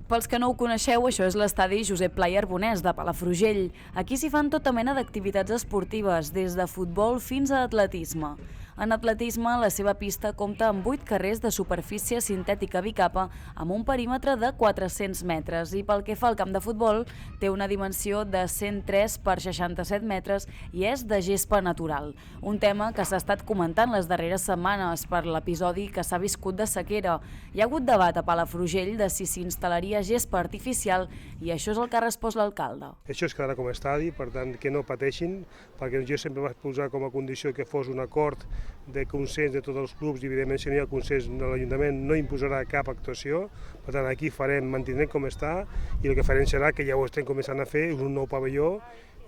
Pels que no ho coneixeu, això és l'estadi Josep Pla i Arbonès de Palafrugell. Aquí s'hi fan tota mena d'activitats esportives, des de futbol fins a atletisme. En atletisme, la seva pista compta amb 8 carrers de superfície sintètica bicapa amb un perímetre de 400 metres i pel que fa al camp de futbol té una dimensió de 103 per 67 metres i és de gespa natural. Un tema que s'ha estat comentant les darreres setmanes per l'episodi que s'ha viscut de sequera. Hi ha hagut debat a Palafrugell de si s'hi instal·laria gespa artificial i això és el que ha respost l'alcalde. Això es quedarà com a estadi, per tant que no pateixin, perquè jo sempre vaig posar com a condició que fos un acord de consens de tots els clubs i evidentment si no hi ha consens l'Ajuntament no imposarà cap actuació, per tant aquí mantindrem com està i el que farem serà que ja ho estem començant a fer, un nou pavelló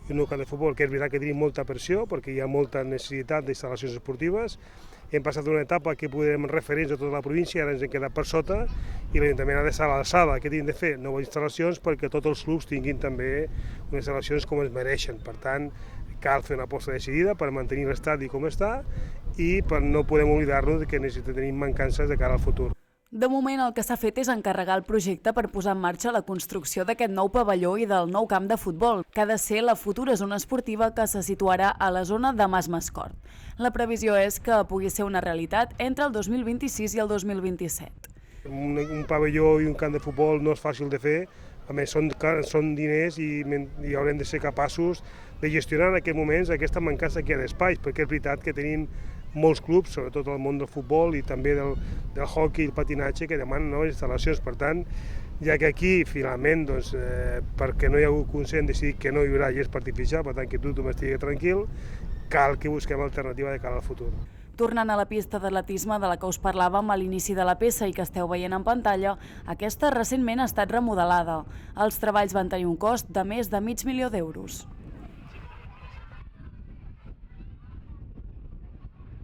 i un nou camp de futbol, que és veritat que tenim molta pressió perquè hi ha molta necessitat d'instal·lacions esportives. Hem passat d'una etapa que podem referents a tota la província, ara ens hem quedat per sota i l'Ajuntament ha d'estar a l'alçada, que tinguin de fer noves instal·lacions perquè tots els clubs tinguin també unes instal·lacions com es mereixen. Per tant, cal fer una aposta decidida per mantenir l'estadi com està i no podem oblidar-nos que tenim mancances de cara al futur. De moment el que s'ha fet és encarregar el projecte per posar en marxa la construcció d'aquest nou pavelló i del nou camp de futbol, que ha de ser la futura zona esportiva que se situarà a la zona de Mas Mascort. La previsió és que pugui ser una realitat entre el 2026 i el 2027. Un pavelló i un camp de futbol no és fàcil de fer, a més són diners i haurem de ser capaços de gestionar en aquests moments aquesta mancança que hi ha d'espais, perquè és veritat que tenim molts clubs, sobretot el món del futbol i també del hockey i el patinatge, que demanen noves instal·lacions. Per tant, ja que aquí, finalment, perquè no hi ha hagut consens, decidit que no hi haurà gespa artificial, per tant que tothom estigui tranquil, cal que busquem alternativa de cara al futur. Tornant a la pista d'atletisme de la que us parlàvem a l'inici de la peça i que esteu veient en pantalla, aquesta recentment ha estat remodelada. Els treballs van tenir un cost de més de mig milió d'euros.